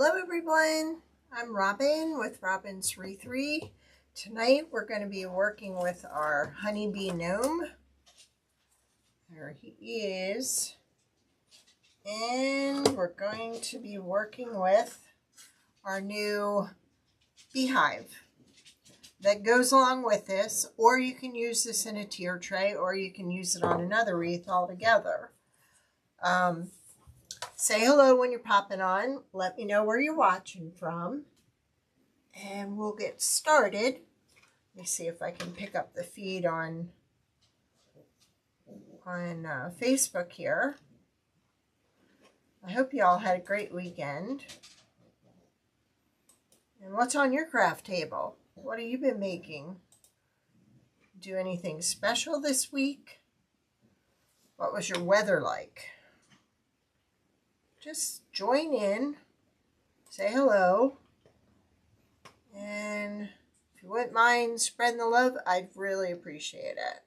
Hello everyone, I'm Robin with Robin's Wreath. Tonight we're going to be working with our honeybee gnome. There he is. And we're going to be working with our new beehive that goes along with this, or you can use this in a tier tray, or you can use it on another wreath altogether. Say hello when you're popping on. Let me know where you're watching from. And we'll get started. Let me see if I can pick up the feed on Facebook here. I hope you all had a great weekend. And what's on your craft table? What have you been making? Do anything special this week? What was your weather like? Just join in, say hello, and if you wouldn't mind spreading the love, I'd really appreciate it.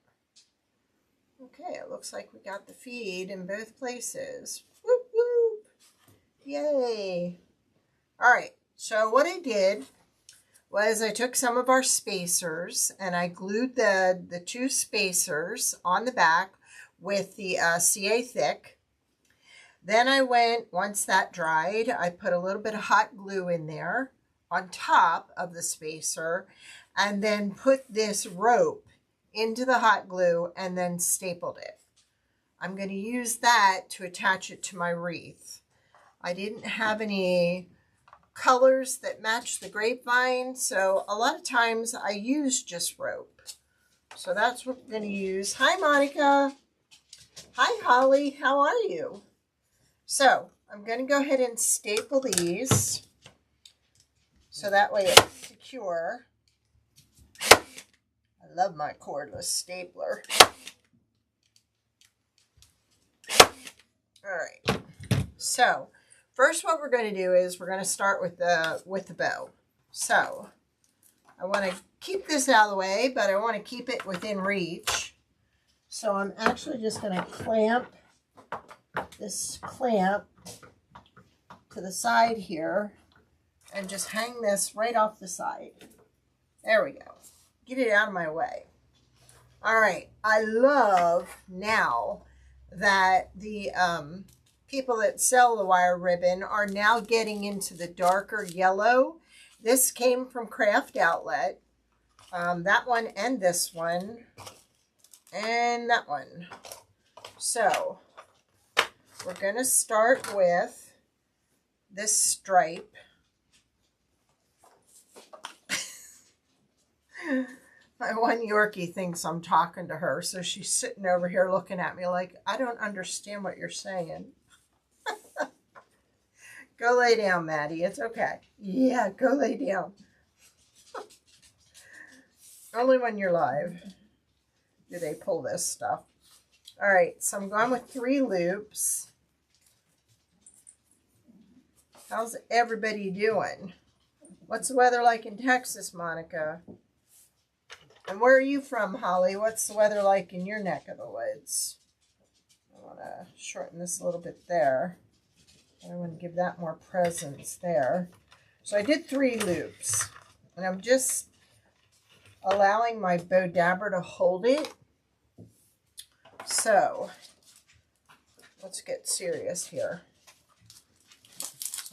Okay, it looks like we got the feed in both places. Whoop, whoop. Yay. All right, so what I did was I took some of our spacers and I glued the two spacers on the back with the CA thick. Then I went, once that dried, I put a little bit of hot glue in there on top of the spacer and then put this rope into the hot glue and then stapled it. I'm going to use that to attach it to my wreath. I didn't have any colors that match the grapevine, so a lot of times I use just rope. So that's what we're going to use. Hi, Monica. Hi, Holly. How are you? So I'm going to go ahead and staple these so that way it's secure. I love my cordless stapler. All right. So first what we're going to do is we're going to start with the bow. So I want to keep this out of the way, but I want to keep it within reach. So I'm actually just going to clamp this clamp to the side here and just hang this right off the side. There we go. Get it out of my way. All right. I love now that the people that sell the wire ribbon are now getting into the darker yellow. This came from Craft Outlet. That one and this one and that one. So we're going to start with this stripe. My one Yorkie thinks I'm talking to her, so she's sitting over here looking at me like, I don't understand what you're saying. Go lay down, Maddie. It's okay. Yeah, go lay down. Only when you're live do they pull this stuff. All right, so I'm going with 3 loops. How's everybody doing? What's the weather like in Texas, Monica? And where are you from, Holly? What's the weather like in your neck of the woods? I want to shorten this a little bit there. I want to give that more presence there. So I did 3 loops. And I'm just allowing my bow dabber to hold it. So let's get serious here.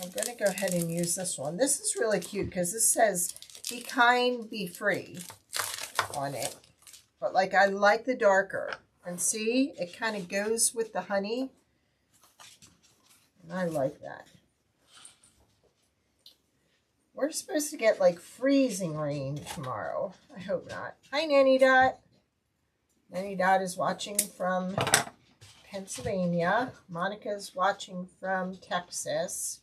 I'm going to go ahead and use this one. This is really cute because this says, be kind, be free on it. But like, I like the darker. And see, it kind of goes with the honey. And I like that. We're supposed to get like freezing rain tomorrow. I hope not. Hi, Nanny Dot. Nanny Dot is watching from Pennsylvania. Monica's watching from Texas.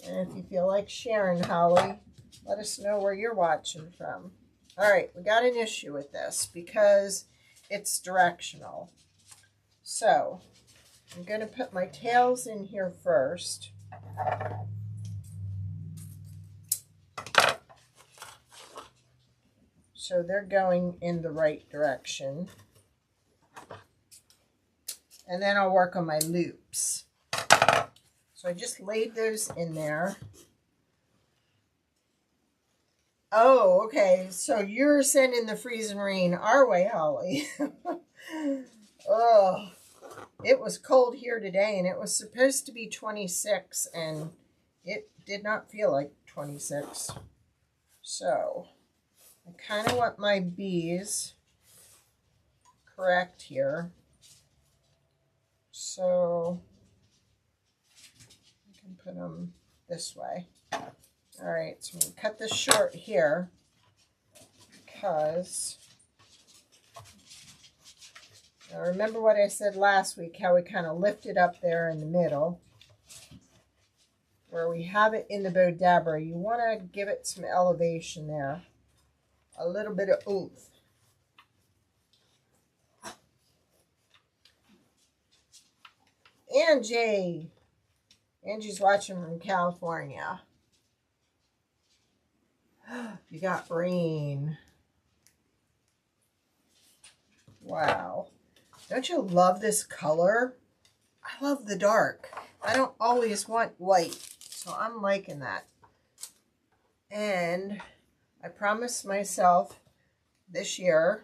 And if you feel like sharing, Holly, let us know where you're watching from. All right, we got an issue with this because it's directional. So I'm going to put my tails in here first. So they're going in the right direction. And then I'll work on my loops. So So I just laid those in there. Oh, okay. So you're sending the freezing rain our way, Holly. Oh, it was cold here today, and it was supposed to be 26, and it did not feel like 26. So I kind of want my bees correct here. So I can put them this way. All right, so I'm going to cut this short here because now remember what I said last week, how we kind of lift it up there in the middle where we have it in the Bodabra. You want to give it some elevation there, a little bit of oomph. Angie's watching from California. You got rain. Wow. Don't you love this color? I love the dark. I don't always want white, so I'm liking that. And I promised myself this year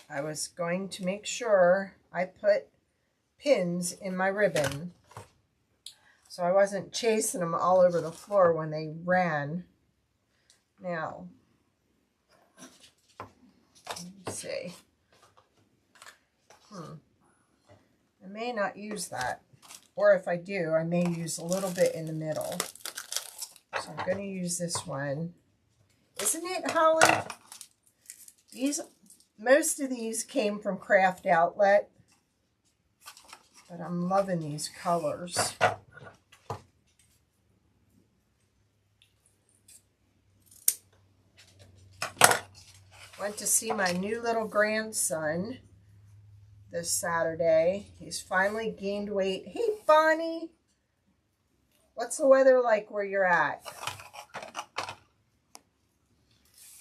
I was going to make sure I put pins in my ribbon so I wasn't chasing them all over the floor when they ran. Now, let me see. I may not use that, or if I do, I may use a little bit in the middle. So I'm going to use this one. Isn't it, Holly? Most of these came from Craft Outlet, but I'm loving these colors. Went to see my new little grandson this Saturday. He's finally gained weight. Hey, Bonnie. What's the weather like where you're at?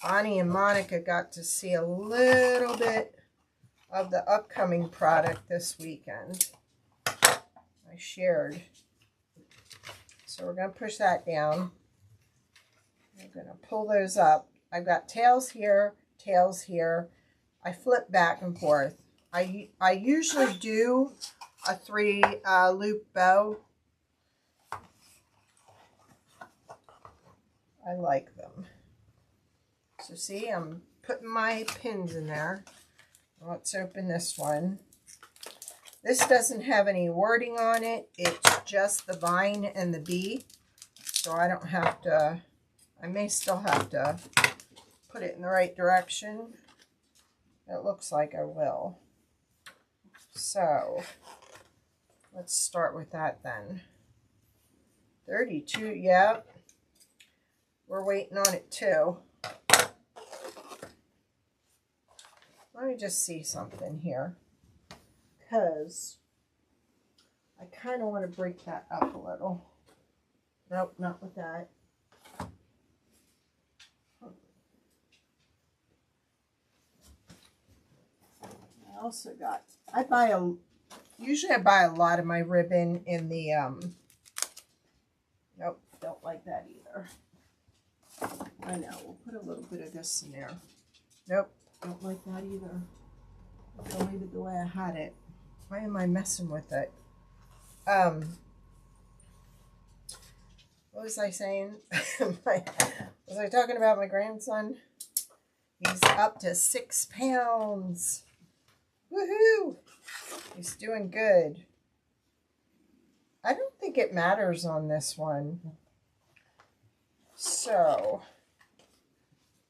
Bonnie and Monica got to see a little bit of the upcoming product this weekend. I shared. So we're going to push that down. I'm going to pull those up. I've got tails here, tails here. I flip back and forth. I usually do a 3 loop bow. I like them. So see, I'm putting my pins in there. Let's open this one. This doesn't have any wording on it. It's just the vine and the bee. So I don't have to, I may still have to put it in the right direction. It looks like I will. So let's start with that then. 32, yep. We're waiting on it too. Let me just see something here, because I kind of want to break that up a little. Nope, not with that. I also got, usually I buy a lot of my ribbon in the, nope, don't like that either. I know, we'll put a little bit of this in there. Nope, don't like that either. I'll leave it the way I had it. Why am I messing with it? What was I saying? Was I talking about my grandson? He's up to 6 pounds. Woohoo! He's doing good. I don't think it matters on this one. So,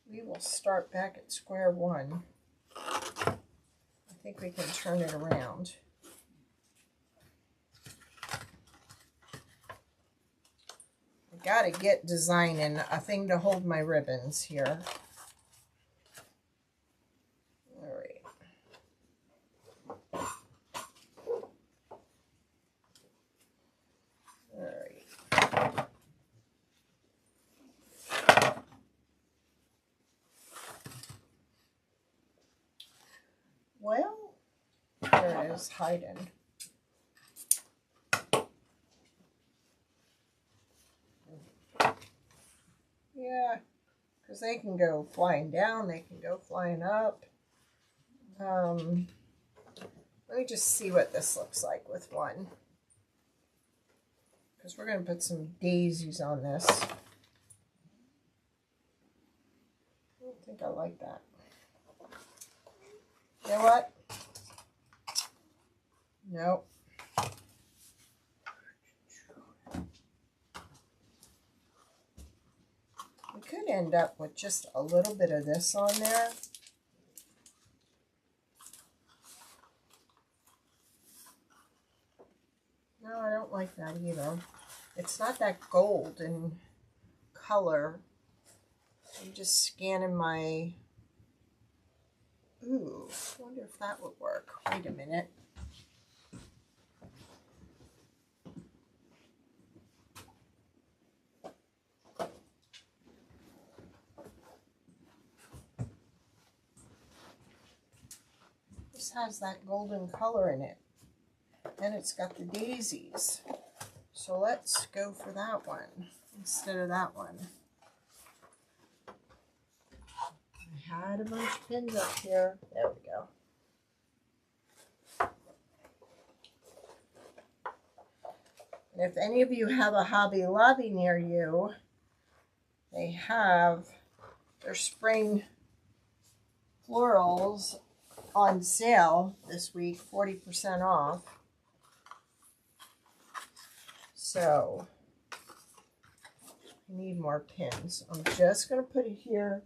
we will start back at square one. I think we can turn it around. I gotta get designing a thing to hold my ribbons here. All right. Well, there it is, hiding. Yeah, because they can go flying down, they can go flying up. Let me just see what this looks like with one. Because we're going to put some daisies on this. I don't think I like that. You know what? Nope. We could end up with just a little bit of this on there. No, I don't like that either. It's not that gold in color. I'm just scanning my... Ooh, I wonder if that would work. Wait a minute. This has that golden color in it. And it's got the daisies. So let's go for that one instead of that one. I had a bunch of pins up here. There we go. And if any of you have a Hobby Lobby near you, they have their spring florals on sale this week, 40% off. So, I need more pins. I'm just going to put it here,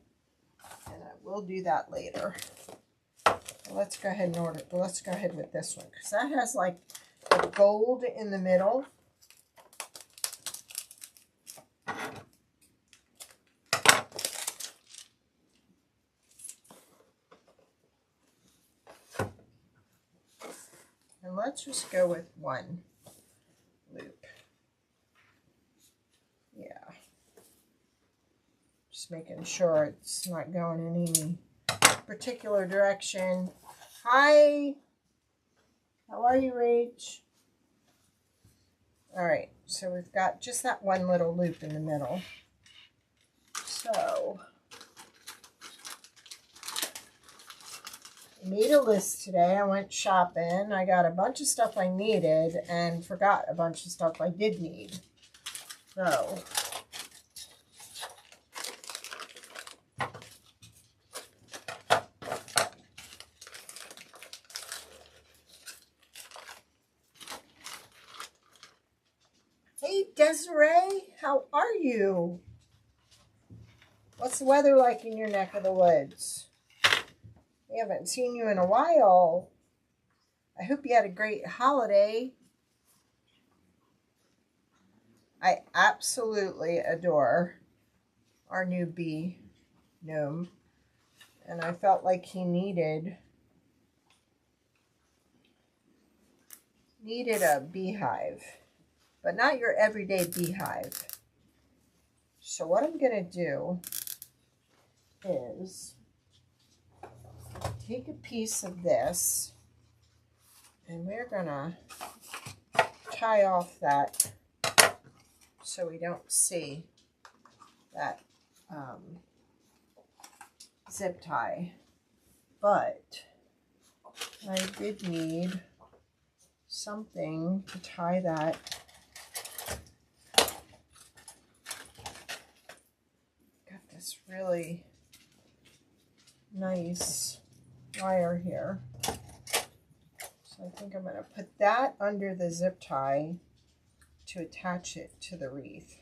and I will do that later. Let's go ahead and order. Let's go ahead with this one, because that has like the gold in the middle. And let's just go with one loop. Yeah. Just making sure it's not going in any particular direction. Hi. How are you, Rach? All right. So we've got just that one little loop in the middle. So I made a list today. I went shopping. I got a bunch of stuff I needed and forgot a bunch of stuff I did need. So hey Desiree, how are you? What's the weather like in your neck of the woods? We haven't seen you in a while. I hope you had a great holiday. I absolutely adore our new bee gnome. And I felt like he needed a beehive. But not your everyday beehive. So what I'm going to do is take a piece of this, and we're going to tie off that so we don't see that zip tie. But I did need something to tie that. Got this really nice wire here. So I think I'm going to put that under the zip tie to attach it to the wreath.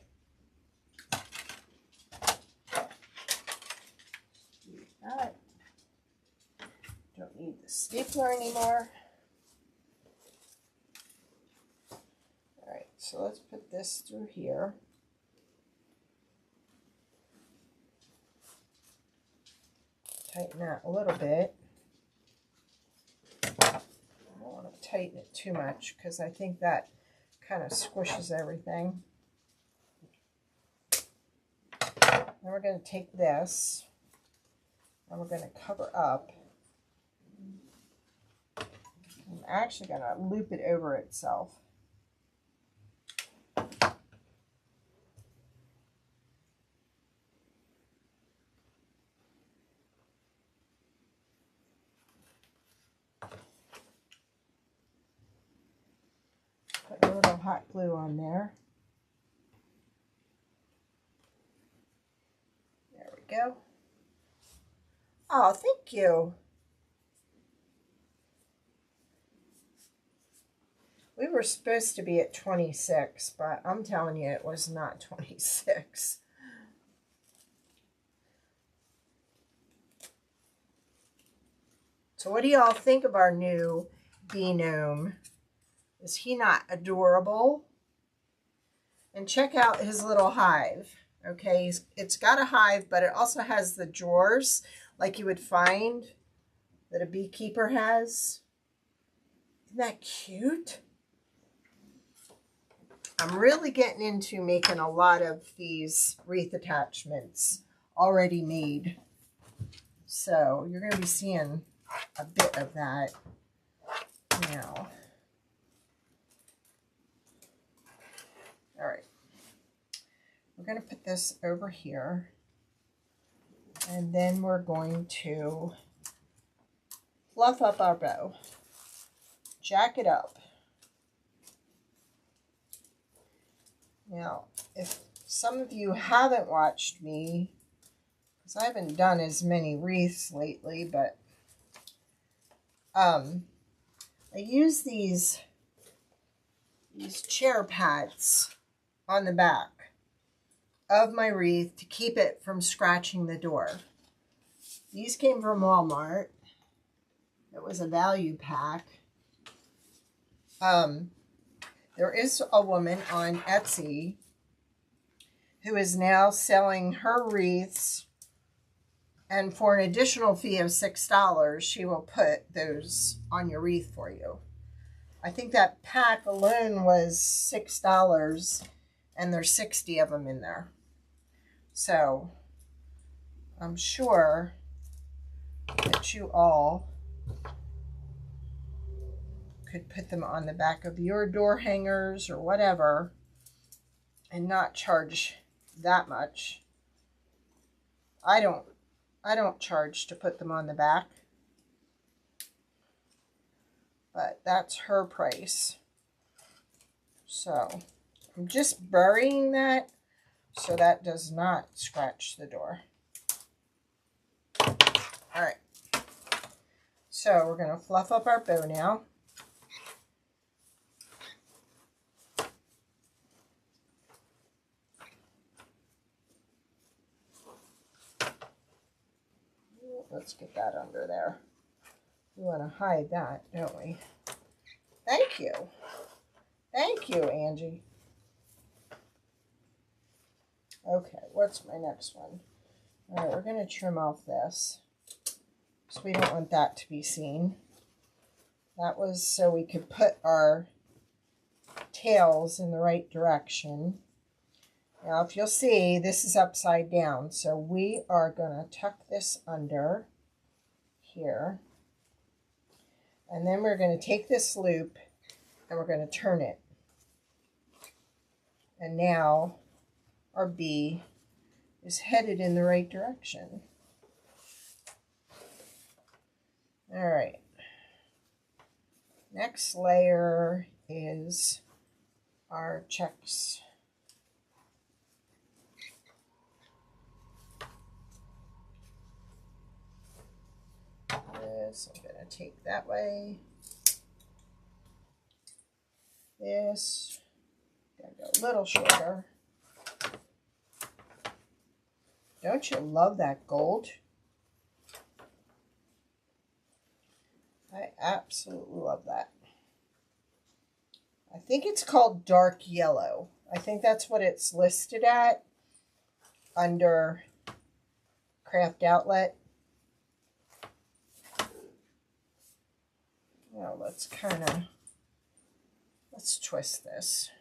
Do that. Don't need the stapler anymore. All right, so let's put this through here. Tighten that a little bit. I don't want to tighten it too much because I think that kind of squishes everything. Then we're going to take this and we're going to cover up. I'm actually going to loop it over itself. hot glue on there. There we go. Oh, thank you. We were supposed to be at 26, but I'm telling you, it was not 26. So what do y'all think of our new bee gnome? Is he not adorable? And check out his little hive. Okay, it's got a hive, but it also has the drawers like you would find that a beekeeper has. Isn't that cute? I'm really getting into making a lot of these wreath attachments already made. So you're going to be seeing a bit of that now. All right. We're going to put this over here. And then we're going to fluff up our bow. Jack it up. Now, if some of you haven't watched me, because I haven't done as many wreaths lately, but I use these chair pads on the back of my wreath to keep it from scratching the door. These came from Walmart. It was a value pack. There is a woman on Etsy who is now selling her wreaths, and for an additional fee of $6, she will put those on your wreath for you. I think that pack alone was $6, and there's 60 of them in there. So I'm sure that you all could put them on the back of your door hangers or whatever and not charge that much. I don't charge to put them on the back, but that's her price. So I'm just burying that so that does not scratch the door. All right. So we're going to fluff up our bow now. Let's get that under there. We want to hide that, don't we? Thank you. Thank you, Angie. Okay, what's my next one? All right, we're going to trim off this. So we don't want that to be seen. That was so we could put our tails in the right direction. Now, if you'll see, this is upside down. So we are going to tuck this under here. And then we're going to take this loop and we're going to turn it. And now our bee is headed in the right direction. All right. Next layer is our checks. This I'm going to take that way. This going to go a little shorter. Don't you love that gold? I absolutely love that. I think it's called dark yellow. I think that's what it's listed at under Craft Outlet. Now let's twist this.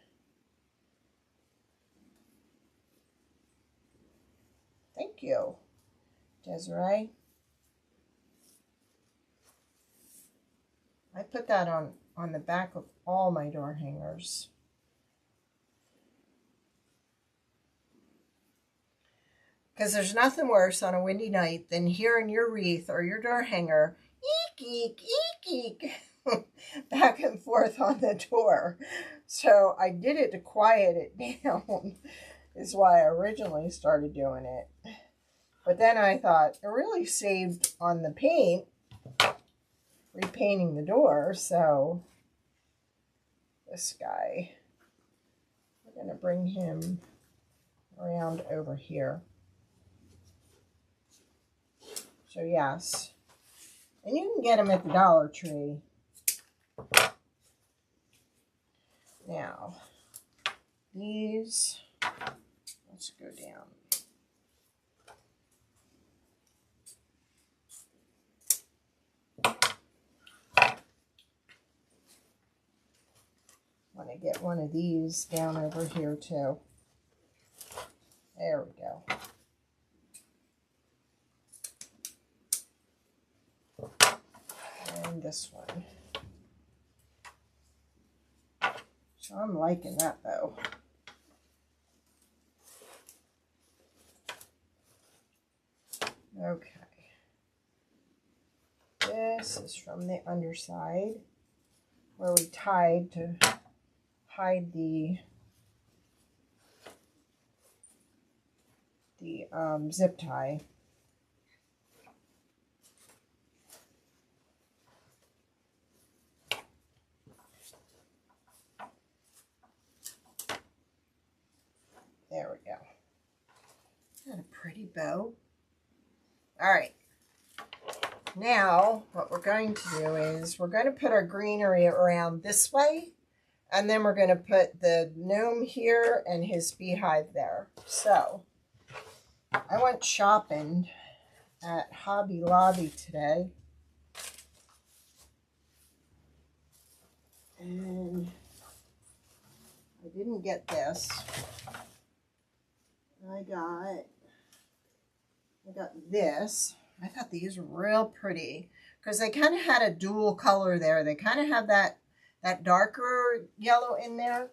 Thank you, Desiree. I put that on the back of all my door hangers. Because there's nothing worse on a windy night than hearing your wreath or your door hanger, eek, eek, eek, eek. back and forth on the door. So I did it to quiet it down, is why I originally started doing it. But then I thought it really saved on the paint, repainting the door. So this guy, we're going to bring him around over here. So yes, and you can get them at the Dollar Tree. Now, these, let's go down. Want to get one of these down over here too. There we go. And this one. So I'm liking that though. Okay. This is from the underside where we tied to hide the zip tie. There we go. Got a pretty bow. All right. Now, what we're going to do is we're going to put our greenery around this way, and then we're going to put the gnome here and his beehive there. So, I went shopping at Hobby Lobby today, and I didn't get this. I got this. I thought these were real pretty because they kind of had a dual color there. They kind of have that darker yellow in there.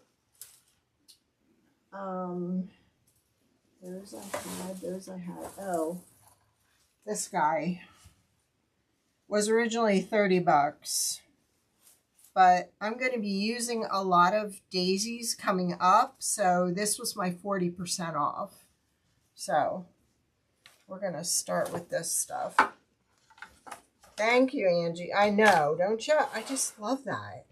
Those I had. Oh, this guy was originally 30 bucks. But I'm going to be using a lot of daisies coming up. So this was my 40% off. So we're going to start with this stuff. Thank you, Angie. I know, don't you? I just love that.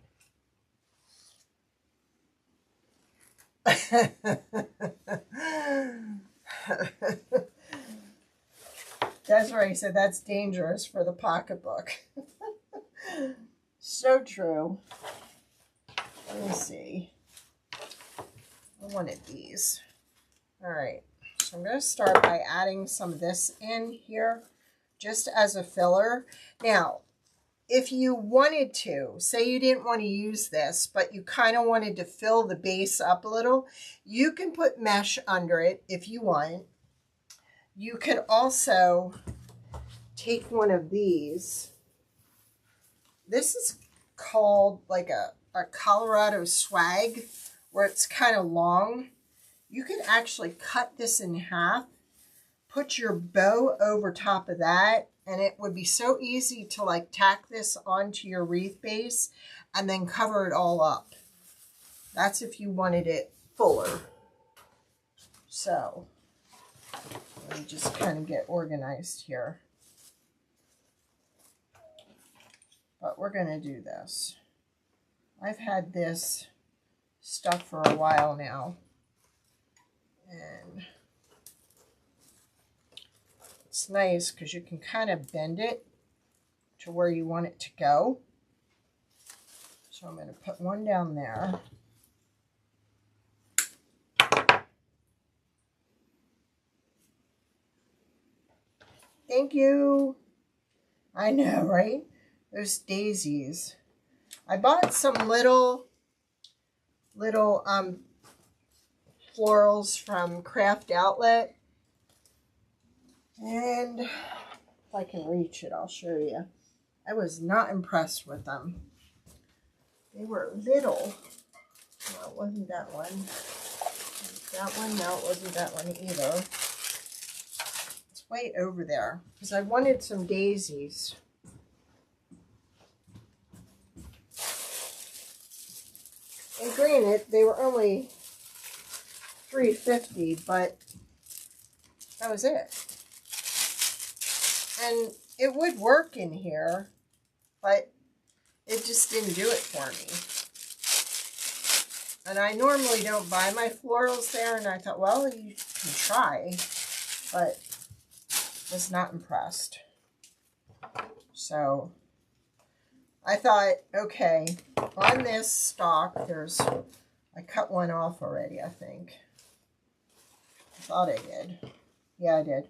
Desiree said that's dangerous for the pocketbook. So true. Let me see. I wanted these. All right. So I'm going to start by adding some of this in here just as a filler. Now, if you wanted to, say you didn't want to use this, but you kind of wanted to fill the base up a little, you can put mesh under it if you want. You could also take one of these. This is called like a Colorado swag, where it's kind of long. You can actually cut this in half, put your bow over top of that, and it would be so easy to like tack this onto your wreath base and then cover it all up. That's if you wanted it fuller. So let me just kind of get organized here. But we're going to do this. I've had this stuff for a while now. And it's nice because you can kind of bend it to where you want it to go. So I'm going to put one down there. Thank you. I know, right? Those daisies. I bought some little florals from Craft Outlet. And if I can reach it, I'll show you. I was not impressed with them. They were little. No, it wasn't that one. That one? No, it wasn't that one either. It's way over there because I wanted some daisies. granted, they were only $3.50, but that was it. And it would work in here, but it just didn't do it for me. And I normally don't buy my florals there, and I thought, well, you can try, but was not impressed. So I thought, okay, on this stock, I cut one off already, I think. I thought I did. Yeah, I did.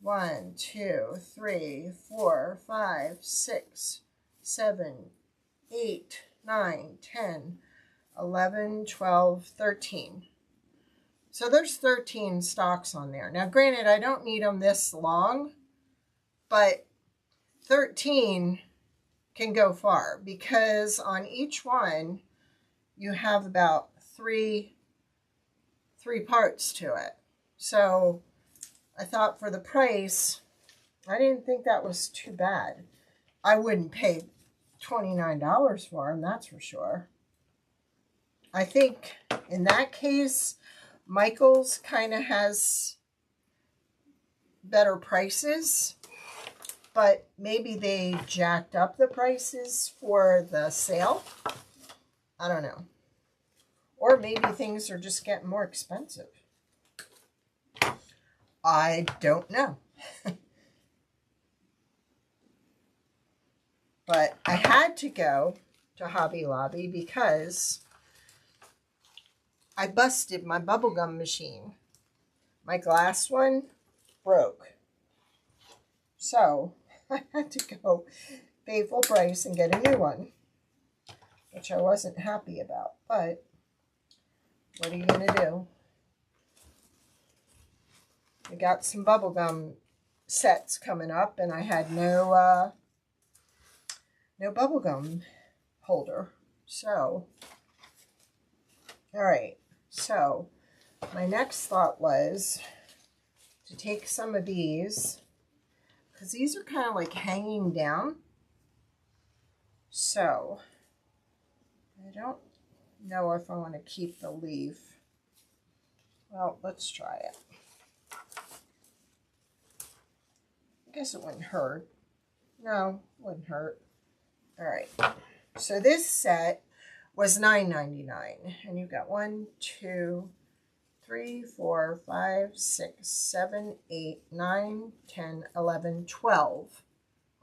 1, 2, 3, 4, 5, 6, 7, 8, 9, 10, 11, 12, 13. So there's 13 stalks on there. Now, granted, I don't need them this long, but 13 can go far because on each one, you have about three parts to it. So I thought for the price, I didn't think that was too bad. I wouldn't pay $29 for them, that's for sure. I think in that case, Michael's kind of has better prices, but maybe they jacked up the prices for the sale. I don't know. Or maybe things are just getting more expensive. I don't know. But I had to go to Hobby Lobby because I busted my bubblegum machine. My glass one broke. So I had to go pay full price and get a new one, which I wasn't happy about. But what are you going to do? We got some bubblegum sets coming up, and I had no bubblegum holder. So, all right. So, my next thought was to take some of these, because these are kind of like hanging down. So, I don't know if I want to keep the leaf. Well, let's try it. I guess it wouldn't hurt. No, it wouldn't hurt. All right. So this set was $9.99, and you've got 1, 2, 3, 4, 5, 6, 7, 8, 9, 10, 11, 12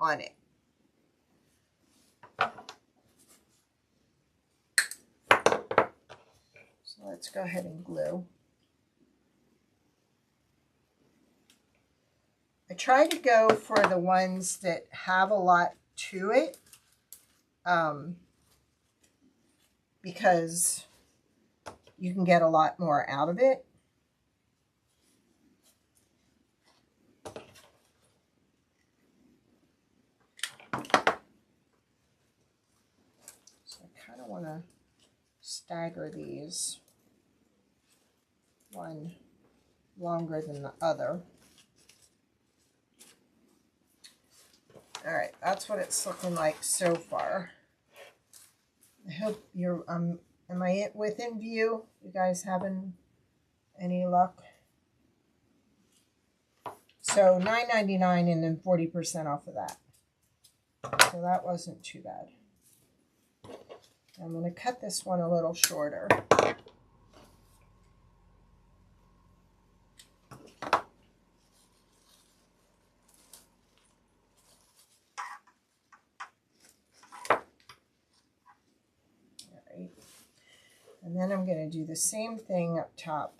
on it. So let's go ahead and glue. I try to go for the ones that have a lot to it, because you can get a lot more out of it. So I kind of want to stagger these, one longer than the other. All right, that's what it's looking like so far. I hope you're, am I within view? You guys having any luck? So $9.99 and then 40% off of that. So that wasn't too bad. I'm going to cut this one a little shorter. And then I'm going to do the same thing up top.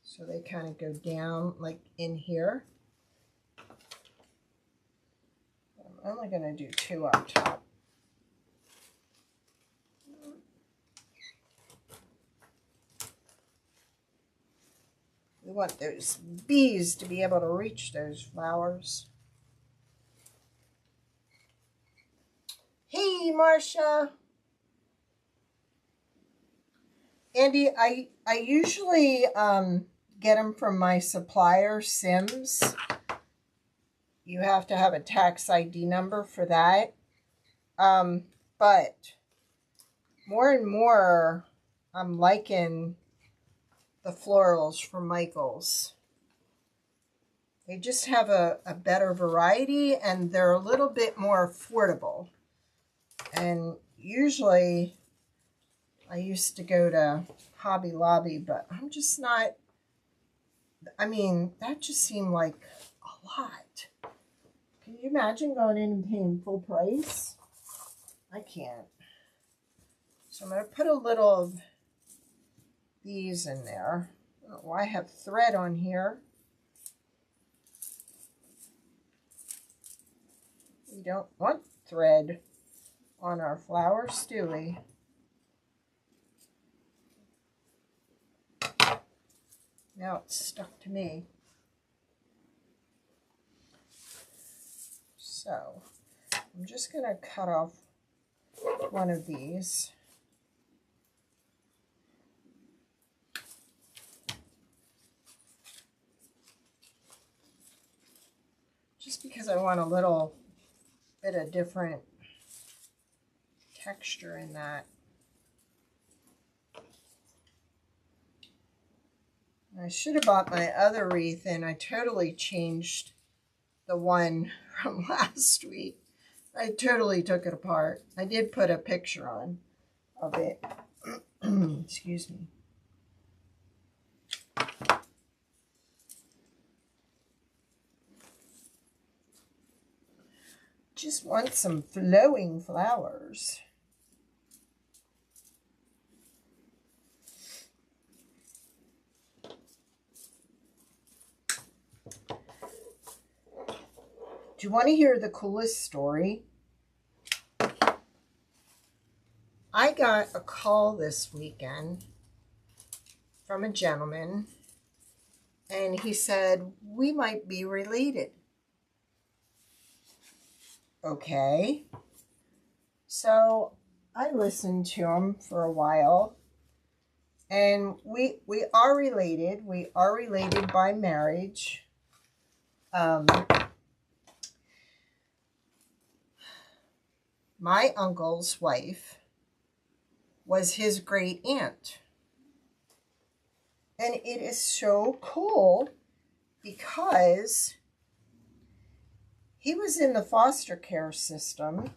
So they kind of go down like in here. I'm only going to do 2 up top. We want those bees to be able to reach those flowers. Hey, Marcia. Andy, I usually get them from my supplier, Sims. You have to have a tax ID number for that. But more and more, I'm liking the florals from Michaels. They just have a better variety, and they're a little bit more affordable. And usually, I used to go to Hobby Lobby, but I'm just not, I mean, that just seemed like a lot. Can you imagine going in and paying full price? I can't. So I'm going to put a little of these in there. Oh, I have thread on here. We don't want thread on our flowers, do we? Now it's stuck to me. So I'm just going to cut off one of these. Just because I want a little bit of different texture in that. I should have bought my other wreath, and I totally changed the one from last week. I totally took it apart. I did put a picture on of it. Excuse me. Just want some flowing flowers. Do you want to hear the coolest story? I got a call this weekend from a gentleman, and he said, we might be related. Okay. So I listened to him for a while, and we are related. We are related by marriage. My uncle's wife was his great aunt. And it is so cool because he was in the foster care system,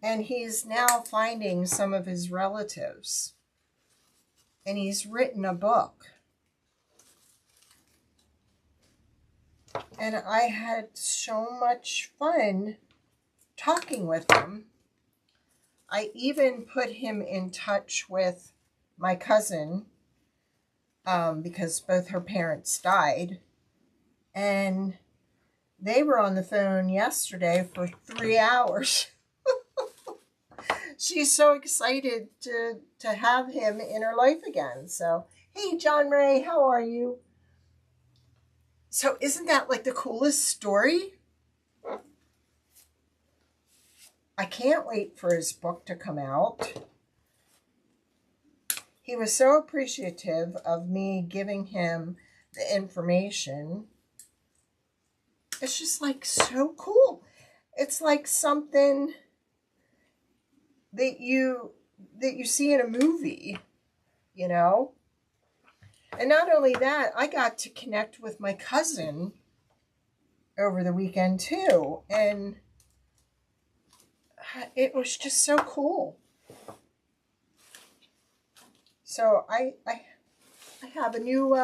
and he's now finding some of his relatives. And he's written a book. And I had so much fun talking with him. I even put him in touch with my cousin because both her parents died. And they were on the phone yesterday for 3 hours. She's so excited to have him in her life again. So, hey, John Ray, how are you? So isn't that like the coolest story? I can't wait for his book to come out. He was so appreciative of me giving him the information. It's just like so cool. It's like something that you see in a movie, you know? And not only that, I got to connect with my cousin over the weekend too. And it was just so cool. So I have a new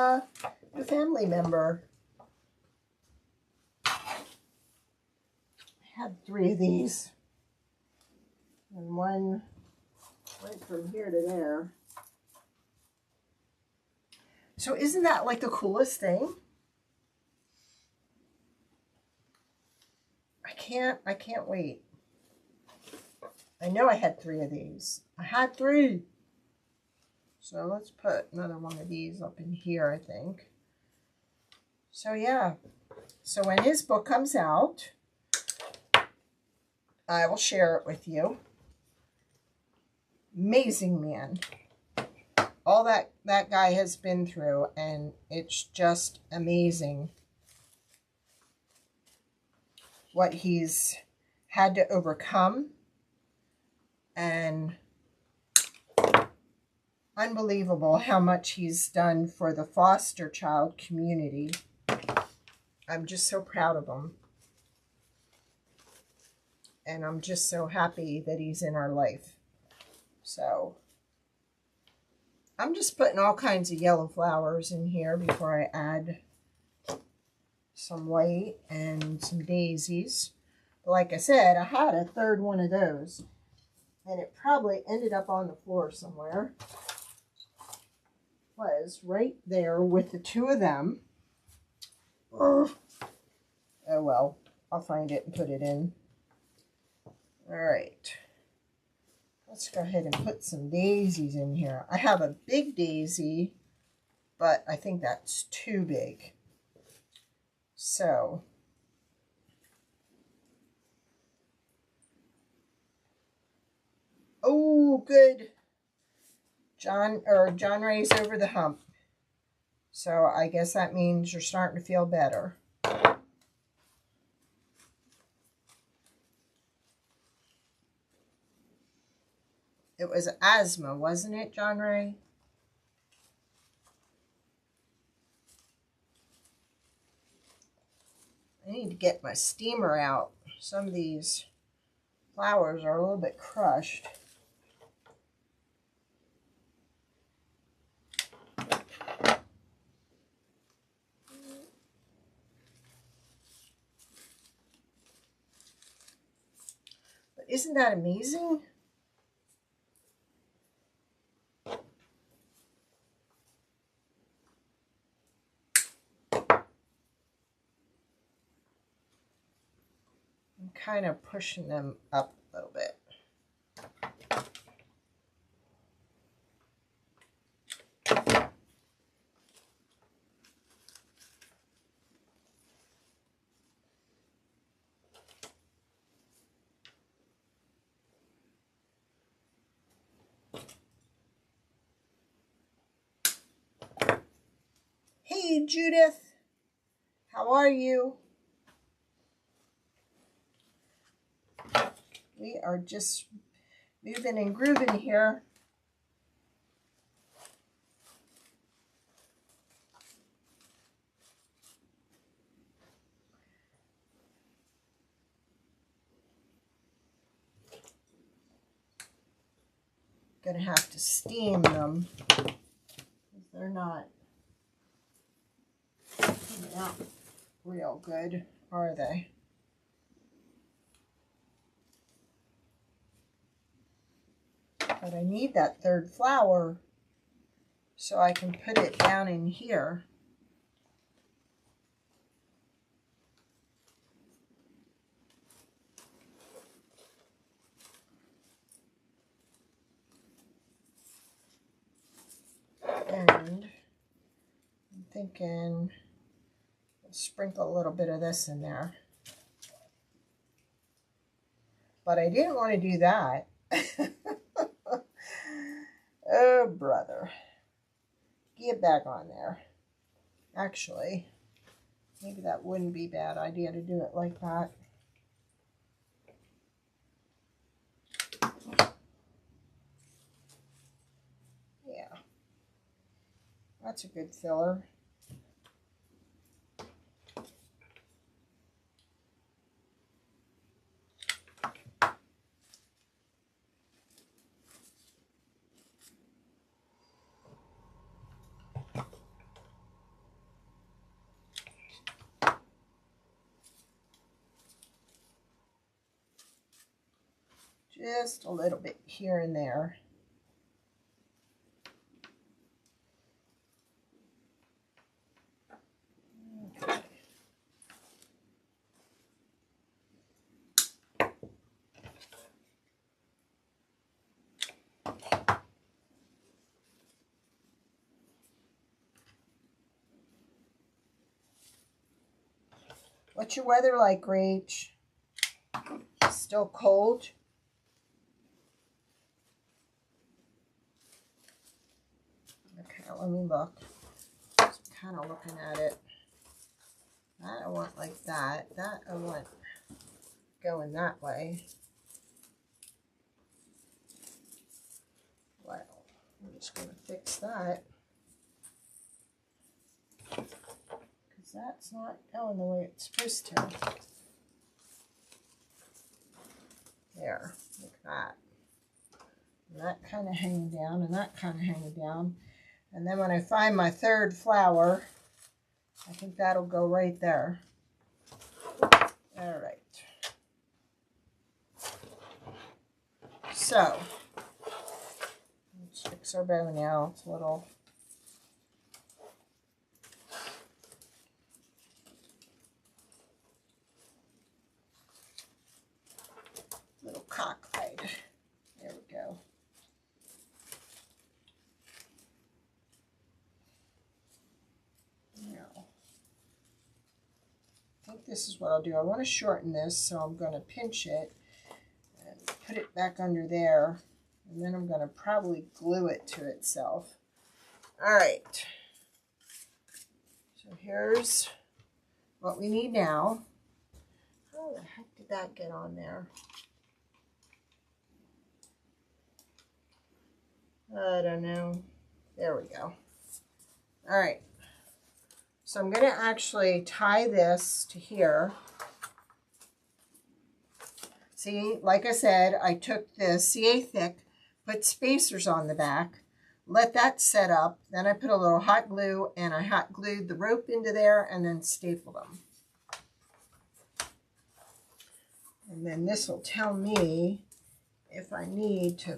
family member. I had 3 of these. And one went from here to there. So isn't that like the coolest thing? I can't wait. I know I had 3 of these. I had 3. So let's put another one of these up in here, I think. So yeah. So when his book comes out, I will share it with you. Amazing man. all that guy has been through, and it's just amazing what he's had to overcome, and unbelievable how much he's done for the foster child community. I'm just so proud of him. And I'm just so happy that he's in our life. So I'm just putting all kinds of yellow flowers in here before I add some white and some daisies. But like I said, I had a third one of those, and it probably ended up on the floor somewhere. Was right there with the two of them. Oh well, I'll find it and put it in. All right, let's go ahead and put some daisies in here. I have a big daisy, but I think that's too big. So oh, good. John Ray's over the hump. So I guess that means you're starting to feel better. It was asthma, wasn't it, John Ray? I need to get my steamer out. Some of these flowers are a little bit crushed. But isn't that amazing? I'm kind of pushing them up a little bit. Hey, Judith. How are you? We are just moving and grooving here. Gonna have to steam them. They're not coming out real good, are they? But I need that third flower so I can put it down in here. And I'm thinking I'll sprinkle a little bit of this in there. But I didn't want to do that. Oh, brother. Get back on there. Actually, maybe that wouldn't be a bad idea to do it like that. Yeah. That's a good filler. Just a little bit here and there. Okay. What's your weather like, Rach? Still cold? let me look. Just kind of looking at it. That I want like that. That I want going that way. Well, I'm just going to fix that. Because that's not going the way it's supposed to. There, look at that. And that kind of hanging down and that kind of hanging down. And then when I find my third flower, I think that'll go right there. All right. So, let's fix our bow now. It's a little cockeyed. There we go. Now, I think this is what I'll do. I want to shorten this, so I'm going to pinch it and put it back under there, and then I'm going to probably glue it to itself. All right. So here's what we need now. How the heck did that get on there? I don't know. There we go. All right. So I'm going to actually tie this to here. See, like I said, I took the CA thick, put spacers on the back, let that set up. Then I put a little hot glue and I hot glued the rope into there and then stapled them. And then this will tell me if I need to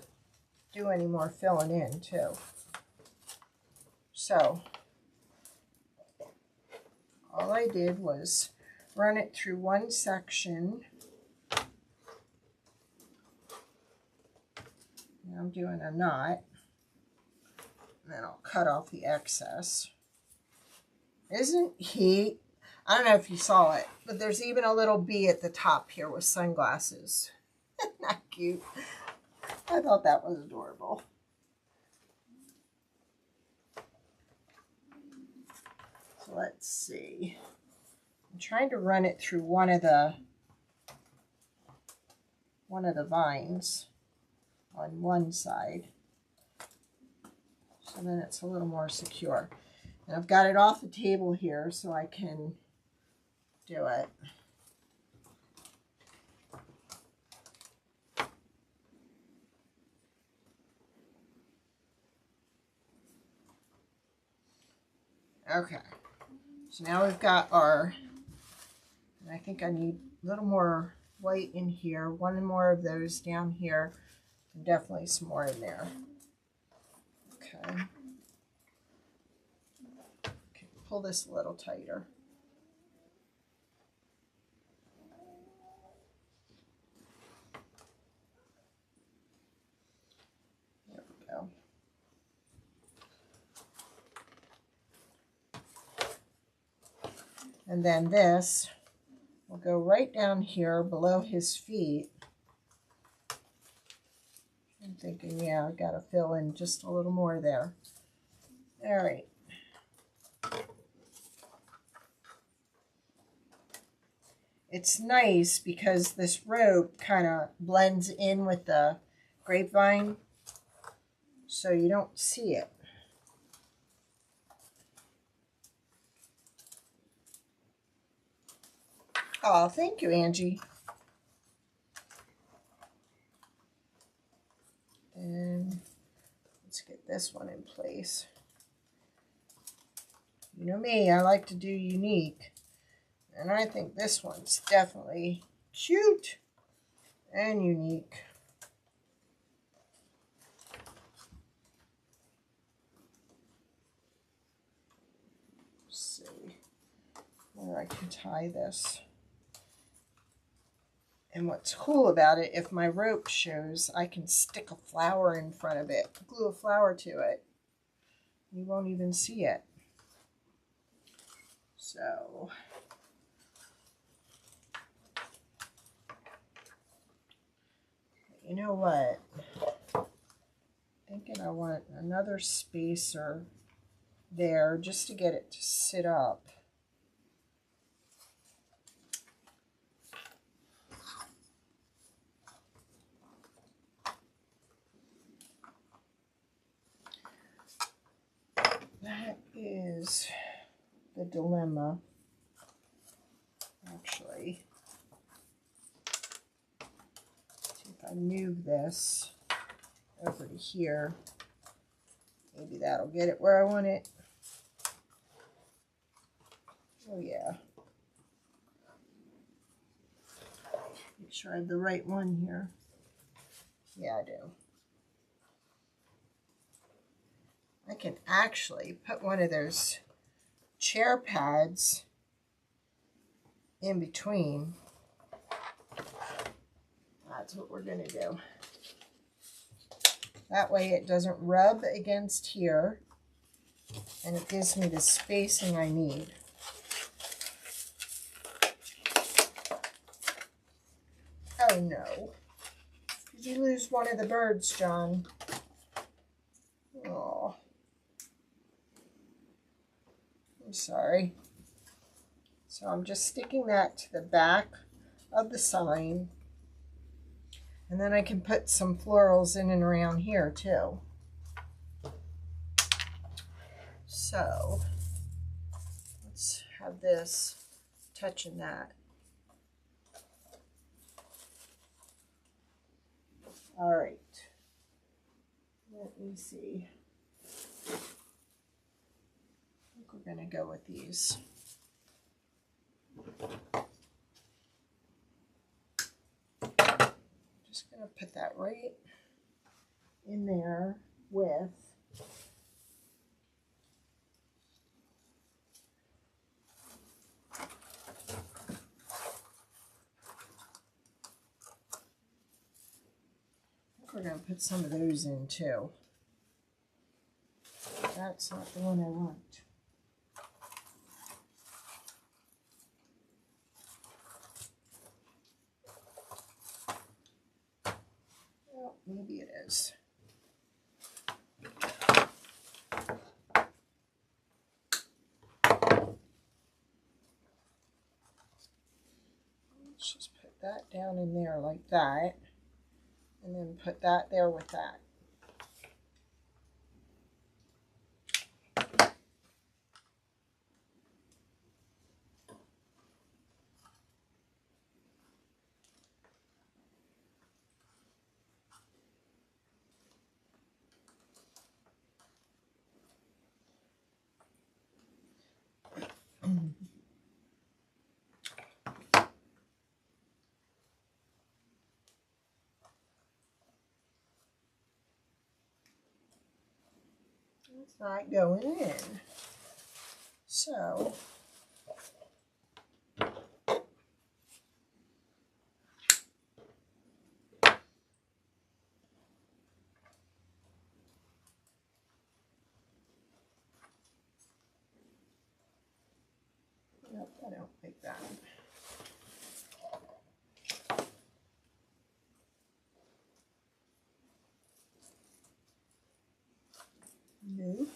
do any more filling in too. So all I did was run it through one section. Now I'm doing a knot. And then I'll cut off the excess. Isn't he? I don't know if you saw it, but there's even a little bee at the top here with sunglasses. Isn't that cute? I thought that was adorable. So let's see. I'm trying to run it through one of the vines on one side. So then it's a little more secure. And I've got it off the table here so I can do it. Okay, so now we've got our, and I think I need a little more white in here, one more of those down here, and definitely some more in there. Okay. Okay, pull this a little tighter. There we go. And then this will go right down here below his feet. I'm thinking, yeah, I've got to fill in just a little more there. All right. It's nice because this rope kind of blends in with the grapevine, so you don't see it. Oh, thank you, Angie. And let's get this one in place. You know me, I like to do unique. And I think this one's definitely cute and unique. Let's see where I can tie this. And what's cool about it, if my rope shows, I can stick a flower in front of it, glue a flower to it. You won't even see it. So, you know what? Thinking I want another spacer there just to get it to sit up. That is the dilemma, actually. See if I move this over to here, maybe that'll get it where I want it. Oh yeah. Make sure I have the right one here. Yeah, I do. I can actually put one of those chair pads in between. That's what we're going to do. That way it doesn't rub against here, and it gives me the spacing I need. Oh no. Did you lose one of the birds, John? Oh. I'm sorry. So I'm just sticking that to the back of the sign. And then I can put some florals in and around here too. So let's have this touching that. All right. Let me see. I think we're going to go with these. Just going to put that right in there with we're going to put some of those in too. That's not the one I want. Well, maybe it is. Let's just put that down in there like that. And then put that there with that. It's not going in. So nope, I don't like that. Nope,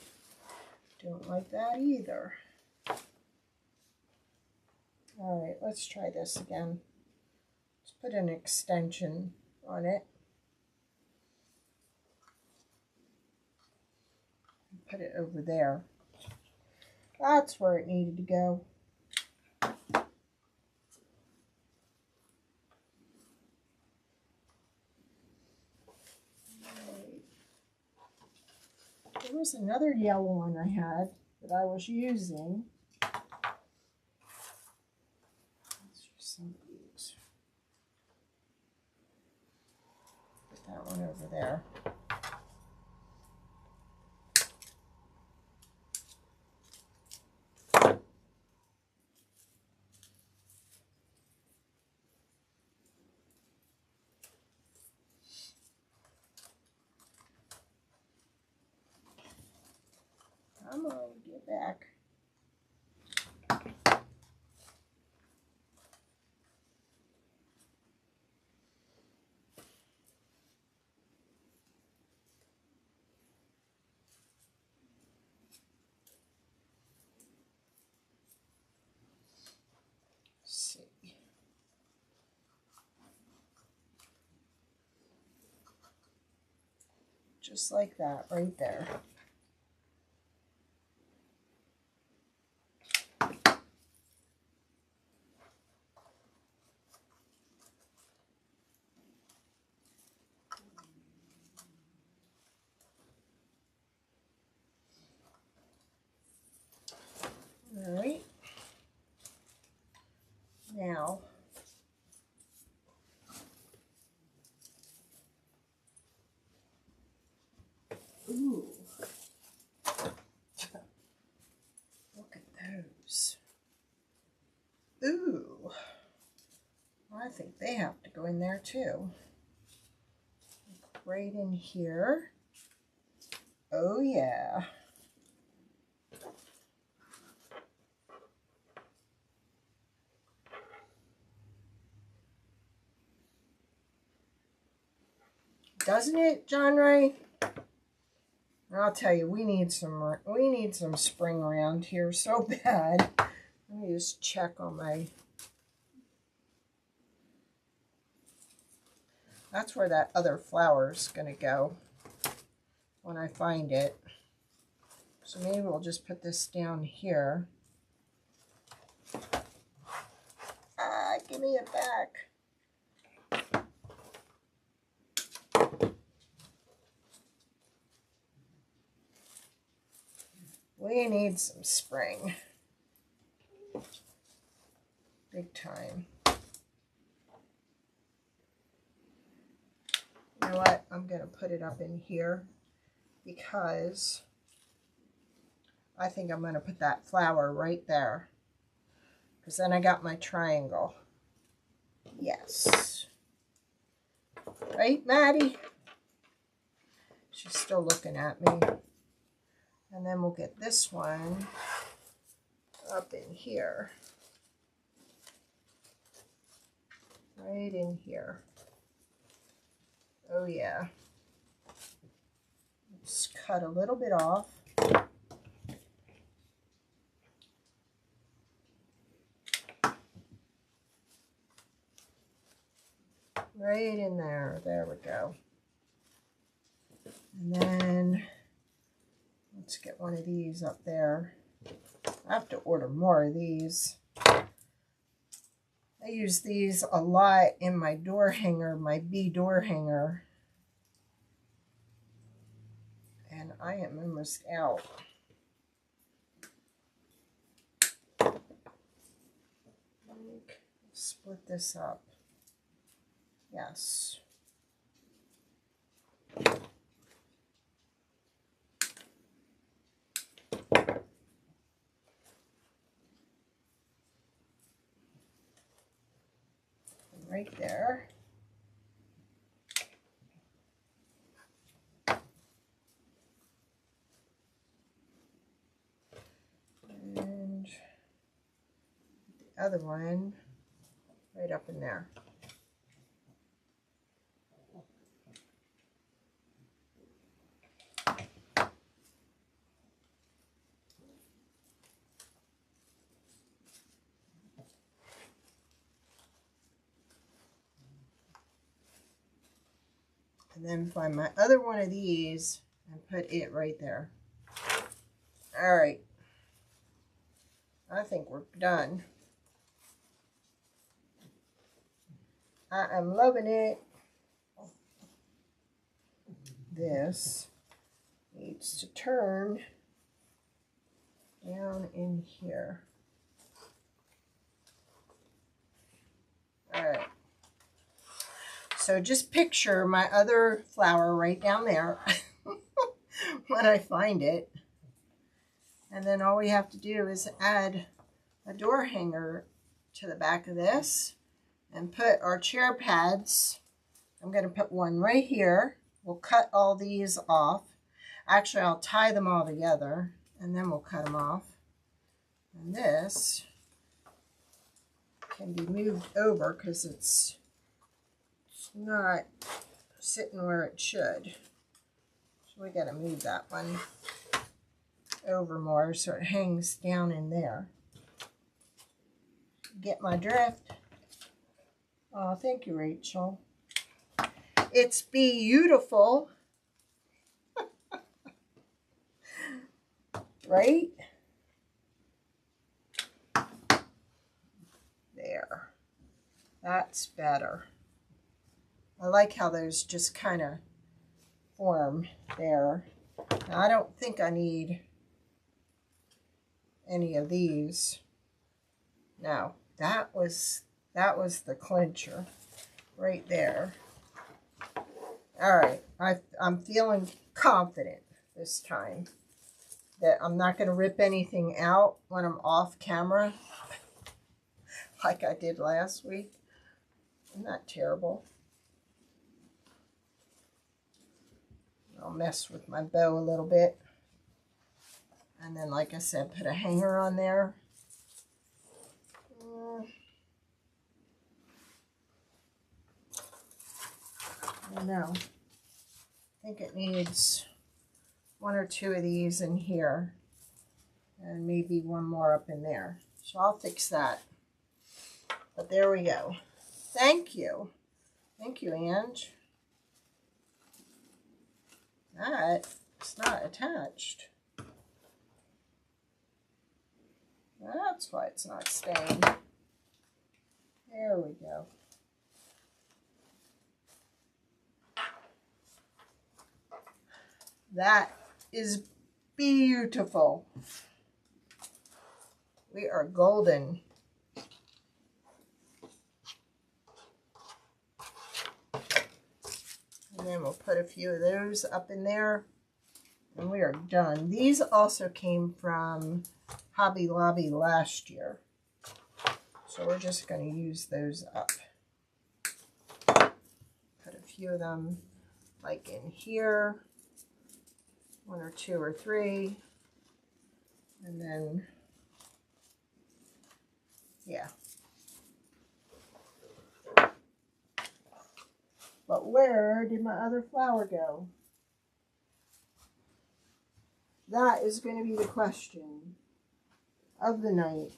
don't like that either. All right, let's try this again. Let's put an extension on it. Put it over there. That's where it needed to go. There was another yellow one I had that I was using. Let's use some of these. Put that one over there. Come on, get back. Just like that right there. All right. Now, ooh, look at those. Ooh, I think they have to go in there too. Right in here. Oh yeah. Doesn't it, John Ray? I'll tell you, we need some spring around here so bad. Let me just check on my. That's where that other flower's gonna go when I find it. So maybe we'll just put this down here. Ah, give me it back. We need some spring. Big time. You know what? I'm going to put it up in here because I think I'm going to put that flower right there. Because then I got my triangle. Yes. Right, Maddie? She's still looking at me. And then we'll get this one up in here. Right in here. Oh yeah. Let's cut a little bit off. Right in there. There we go. And then let's get one of these up there. I have to order more of these. I use these a lot in my door hanger, my bee door hanger. And I am almost out. Split this up. Yes. Right there. And the other one right up in there. And then find my other one of these and put it right there. All right. I think we're done. I am loving it. This needs to turn down in here. All right. So just picture my other flower right down there when I find it. And then all we have to do is add a door hanger to the back of this and put our chair pads. I'm going to put one right here. We'll cut all these off. Actually, I'll tie them all together and then we'll cut them off. And this can be moved over because it's not sitting where it should. So we got to move that one over more so it hangs down in there. Get my drift? Oh, thank you, Rachel. It's beautiful. right? There. That's better. I like how those just kind of form there. Now, I don't think I need any of these. No, that was the clincher right there. All right, I'm feeling confident this time that I'm not going to rip anything out when I'm off camera like I did last week. Isn't that terrible? I'll mess with my bow a little bit. And then, like I said, put a hanger on there. I don't know. I think it needs 1 or 2 of these in here. And maybe one more up in there. So I'll fix that. But there we go. Thank you. Thank you, Ange. That is not attached. That's why it's not staying. There we go. That is beautiful. We are golden. And then we'll put a few of those up in there. And we are done. These also came from Hobby Lobby last year. So we're just going to use those up. Put a few of them like in here. 1 or 2 or 3. And then, yeah. But where did my other flower go? That is going to be the question of the night.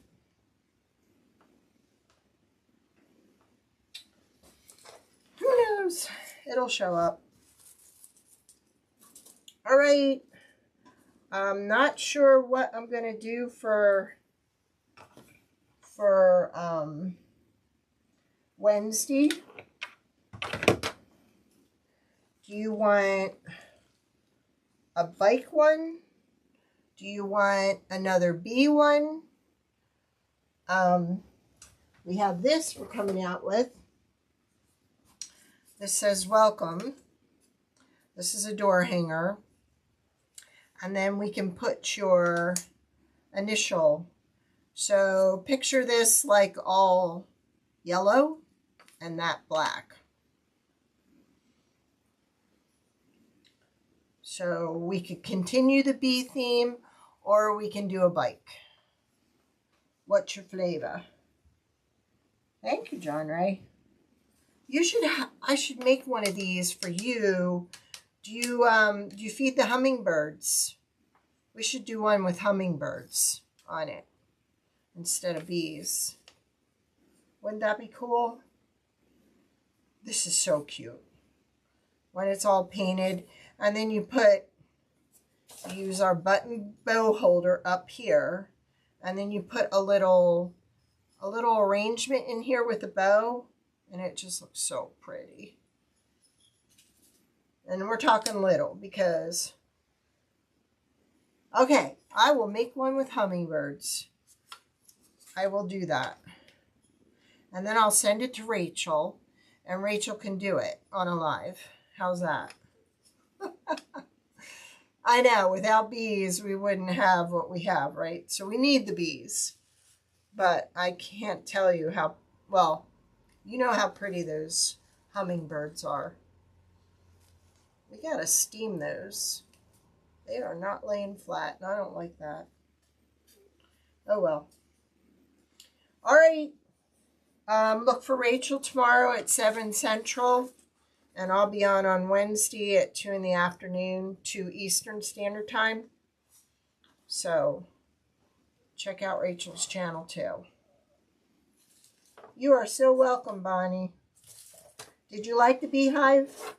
Who knows? It'll show up. All right. I'm not sure what I'm going to do for Wednesday. Do you want a bike one? Do you want another bee one? We have this we're coming out with. This says welcome. This is a door hanger. And then we can put your initial. So picture this like all yellow and that black. So we could continue the bee theme or we can do a bike. What's your flavor? Thank you, John Ray. You should. I should make one of these for you. Do you feed the hummingbirds? We should do one with hummingbirds on it instead of bees. Wouldn't that be cool? This is so cute. When it's all painted, and then you use our button bow holder up here, and then you put a little arrangement in here with a bow, and it just looks so pretty. And we're talking little because, okay, I will make one with hummingbirds. I will do that. And then I'll send it to Rachel, and Rachel can do it on a live. How's that? I know, without bees, we wouldn't have what we have, right? So we need the bees. But I can't tell you how, well, you know how pretty those hummingbirds are. We gotta steam those. They are not laying flat, and I don't like that. Oh well. All right. Look for Rachel tomorrow at 7 Central. And I'll be on Wednesday at 2 in the afternoon, 2 Eastern Standard Time. So check out Rachel's channel too. You are so welcome, Bonnie. Did you like the beehive?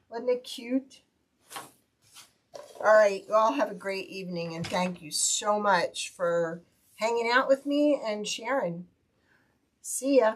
Wasn't it cute? All right, you all have a great evening, and thank you so much for hanging out with me and sharing. See ya.